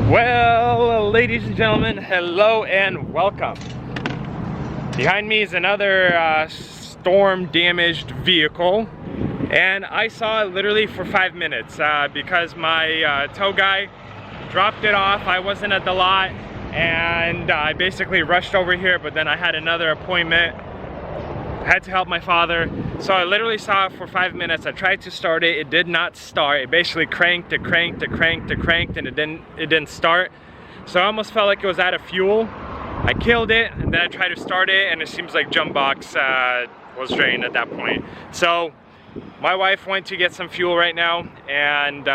Well, ladies and gentlemen, hello and welcome. Behind me is another storm-damaged vehicle, and I saw it literally for 5 minutes because my tow guy dropped it off. I wasn't at the lot, and I basically rushed over here, but then I had another appointment. I had to help my father, so I literally saw it for 5 minutes. I tried to start it, it did not start. It basically cranked, and it didn't start. So I almost felt like it was out of fuel. I killed it, and then I tried to start it, and it seems like jump box was drained at that point. So my wife went to get some fuel right now, and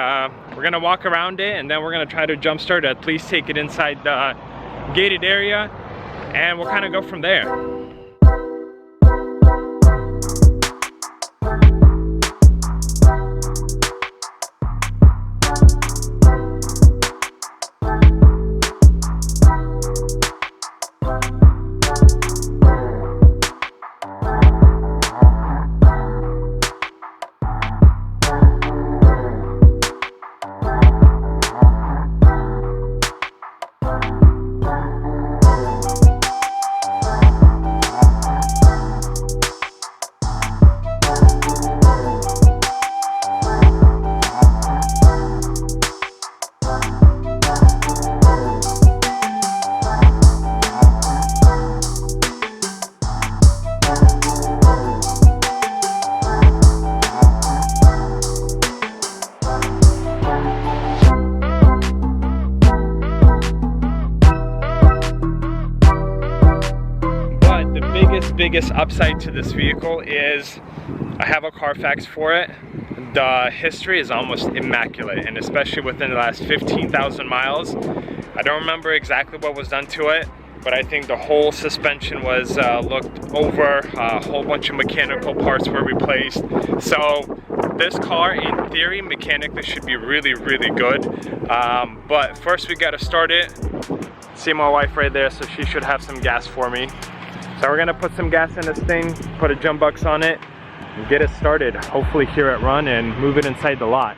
we're gonna walk around it, and then we're gonna try to jump start it, at least take it inside the gated area, and we'll kind of go from there. Biggest upside to this vehicle is I have a Carfax for it. The history is almost immaculate, and especially within the last 15,000 miles. I don't remember exactly what was done to it, but I think the whole suspension was looked over, a whole bunch of mechanical parts were replaced. So this car, in theory, mechanically should be really, really good. But first we gotta start it. See my wife right there, so she should have some gas for me. So we're gonna put some gas in this thing, put a jump box on it, and get it started. Hopefully hear it run and move it inside the lot.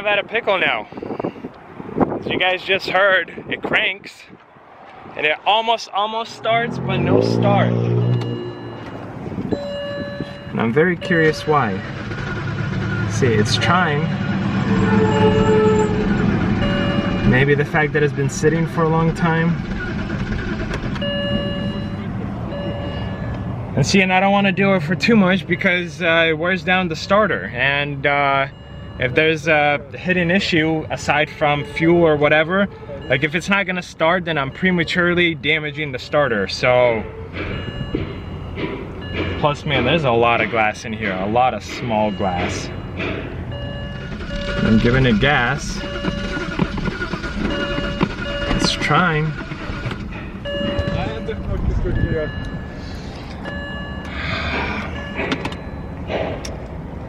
At a pickle now. As you guys just heard, it cranks and it almost starts, but no start. And I'm very curious why. See, it's trying. Maybe the fact that it's been sitting for a long time. And see, and I don't want to do it for too much because it wears down the starter, and if there's a hidden issue aside from fuel or whatever, like if it's not gonna start, then I'm prematurely damaging the starter. So, plus man, there's a lot of glass in here, a lot of small glass. I'm giving it gas. It's trying.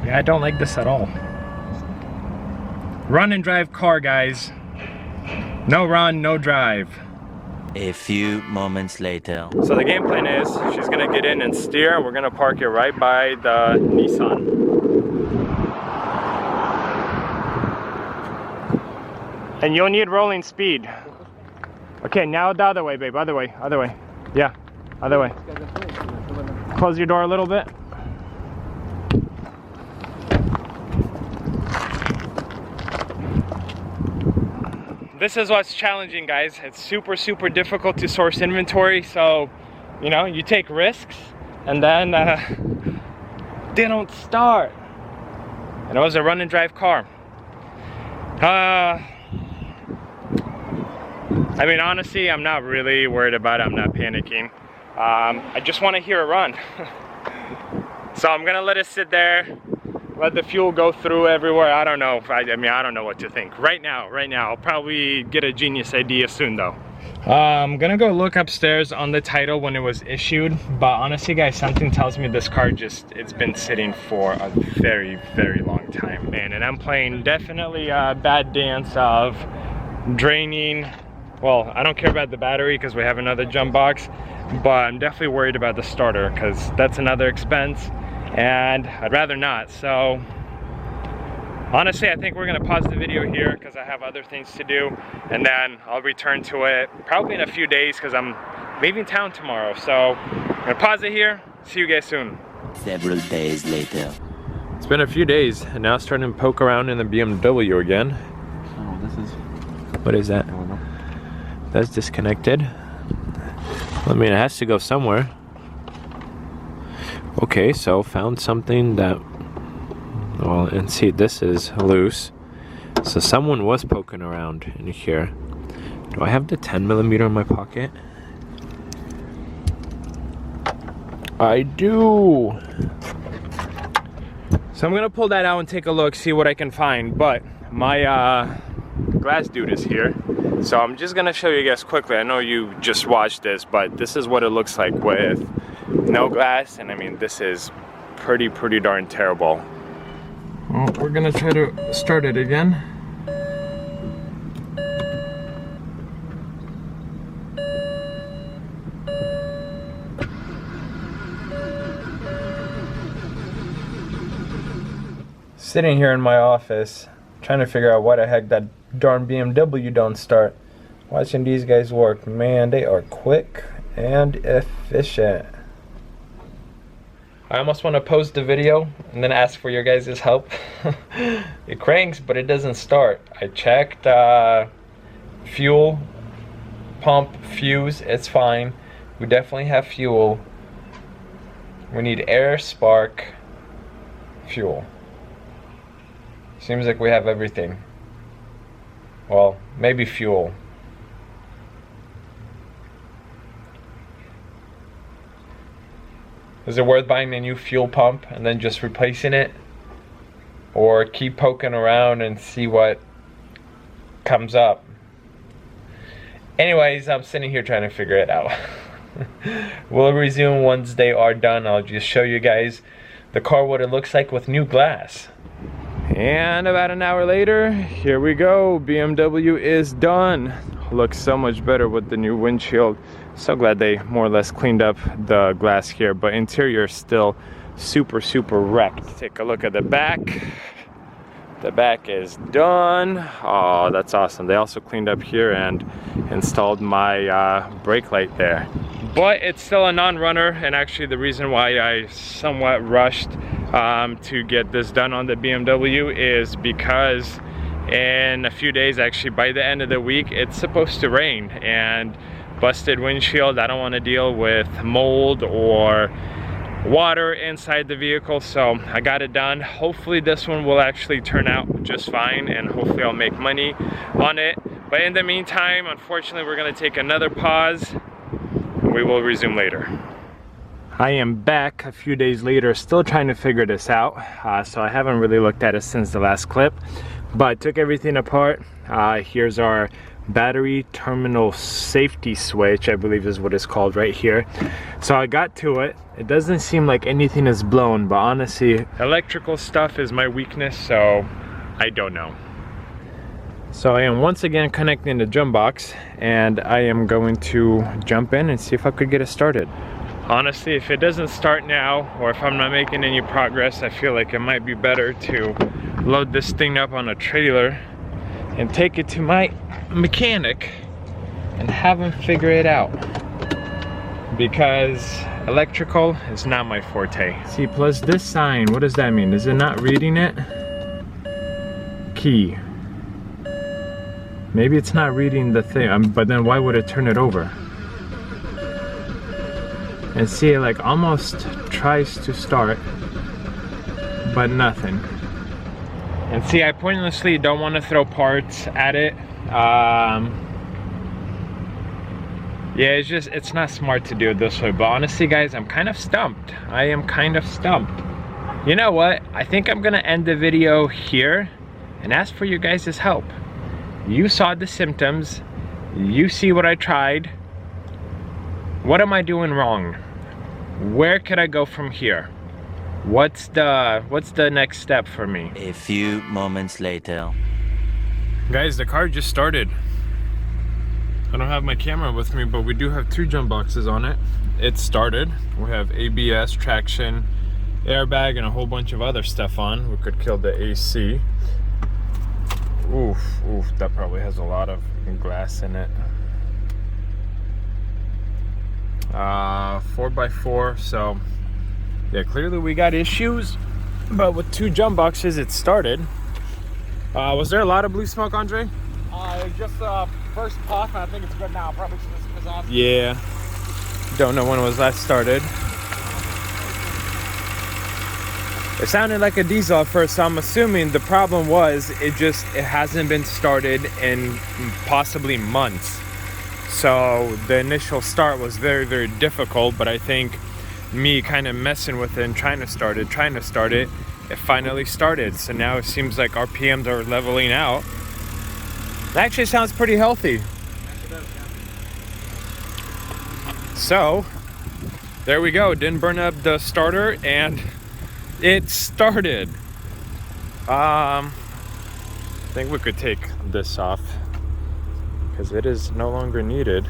Yeah, I don't like this at all. Run and drive car, guys. No run, no drive. A few moments later. So the game plan is she's gonna get in and steer, and we're gonna park it right by the Nissan. And you'll need rolling speed. Okay, now the other way, babe. Other way, other way. Yeah, other way. Close your door a little bit. This is what's challenging, guys. It's super difficult to source inventory, so you know, you take risks and then they don't start. And it was a run and drive car. I mean, honestly, I'm not really worried about it. I'm not panicking. I just want to hear it run. So I'm gonna let it sit there, let the fuel go through everywhere. I don't know. I mean, I don't know what to think. Right now, I'll probably get a genius idea soon though. I'm gonna go look upstairs on the title when it was issued, but honestly guys, something tells me this car it's been sitting for a very, very long time, man. And I'm playing definitely a bad dance of draining. Well, I don't care about the battery because we have another jump box, but I'm definitely worried about the starter because that's another expense and I'd rather not. So honestly, I think we're gonna pause the video here because I have other things to do, and then I'll return to it probably in a few days because I'm leaving town tomorrow. So I'm gonna pause it here. See you guys soon. Several days later. It's been a few days and now it's starting to poke around in the BMW again. Oh, this is... What is that? I don't know. That's disconnected. I mean, it has to go somewhere. Okay, so found something that, well, and see, this is loose. So someone was poking around in here. Do I have the 10mm in my pocket? I do. So I'm gonna pull that out and take a look, see what I can find. But my glass dude is here. So I'm just gonna show you guys quickly. I know you just watched this, but this is what it looks like with no glass. And I mean, this is pretty darn terrible. Well, we're gonna try to start it again. Sitting here in my office, trying to figure out why the heck that darn BMW don't start. Watching these guys work, man, they are quick and efficient. I almost want to post the video and then ask for your guys' help. It cranks, but it doesn't start. I checked fuel pump fuse, it's fine. We definitely have fuel. We need air, spark, fuel. Seems like we have everything. Well, maybe fuel. Is it worth buying a new fuel pump and then just replacing it? Or keep poking around and see what comes up? Anyways, I'm sitting here trying to figure it out. We'll resume once they are done. I'll just show you guys the car, what it looks like with new glass. And about an hour later, here we go. BMW is done. Looks so much better with the new windshield. So glad they more or less cleaned up the glass here, but interior is still super wrecked. Take a look at the back. The back is done. Oh, that's awesome. They also cleaned up here and installed my brake light there. But it's still a non-runner, and actually the reason why I somewhat rushed to get this done on the BMW is because in a few days, actually by the end of the week, it's supposed to rain, and busted windshield, I don't want to deal with mold or water inside the vehicle, so I got it done. Hopefully this one will actually turn out just fine, and hopefully I'll make money on it. But in the meantime, unfortunately, we're going to take another pause. We will resume later. I am back a few days later, still trying to figure this out. So I haven't really looked at it since the last clip, but took everything apart. Here's our battery terminal safety switch, I believe is what it's called right here. So I got to it. It doesn't seem like anything is blown, but honestly, electrical stuff is my weakness, so I don't know. So I am once again connecting the jump box, and I am going to jump in and see if I could get it started. Honestly, if it doesn't start now, or if I'm not making any progress, I feel like it might be better to load this thing up on a trailer and take it to my mechanic and have him figure it out, because electrical is not my forte. See, plus this sign, what does that mean? Is it not reading it? Key. Maybe it's not reading the thing, but then why would it turn it over? And see, it like almost tries to start, but nothing. And see, I pointlessly don't want to throw parts at it. Yeah, it's not smart to do it this way. But honestly, guys, I'm kind of stumped. I am kind of stumped. You know what? I think I'm gonna end the video here and ask for your guys' help. You saw the symptoms. You see what I tried. What am I doing wrong? Where could I go from here? What's the next step for me? A few moments later. Guys, the car just started. I don't have my camera with me, but we do have 2 jump boxes on it. It started. We have ABS, traction, airbag, and a whole bunch of other stuff on. We could kill the AC. Oof, that probably has a lot of glass in it. 4x4, so yeah, clearly we got issues, but with 2 jump boxes it started. Was there a lot of blue smoke, Andre? Just first puff, and I think it's good now. Probably should have off. Yeah, don't know when it was last started. It sounded like a diesel at first, so I'm assuming the problem was it hasn't been started in possibly months. So the initial start was very, very difficult, but I think me kind of messing with it and trying to start it, it finally started. So now it seems like RPMs are leveling out. It actually sounds pretty healthy. So there we go. Didn't burn up the starter and it started. I think we could take this off because it is no longer needed.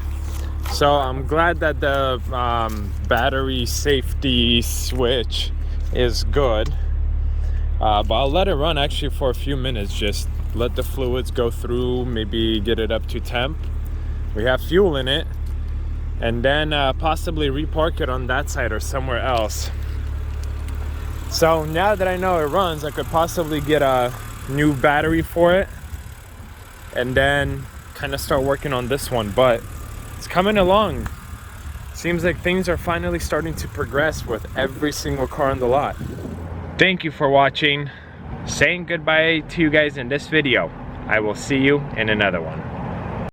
So I'm glad that the battery safety switch is good, but I'll let it run actually for a few minutes. Just let the fluids go through, maybe get it up to temp. We have fuel in it, and then possibly repark it on that side or somewhere else. So now that I know it runs, I could possibly get a new battery for it and then kind of start working on this one, but it's coming along. Seems like things are finally starting to progress with every single car on the lot. Thank you for watching. Saying goodbye to you guys in this video. I will see you in another one.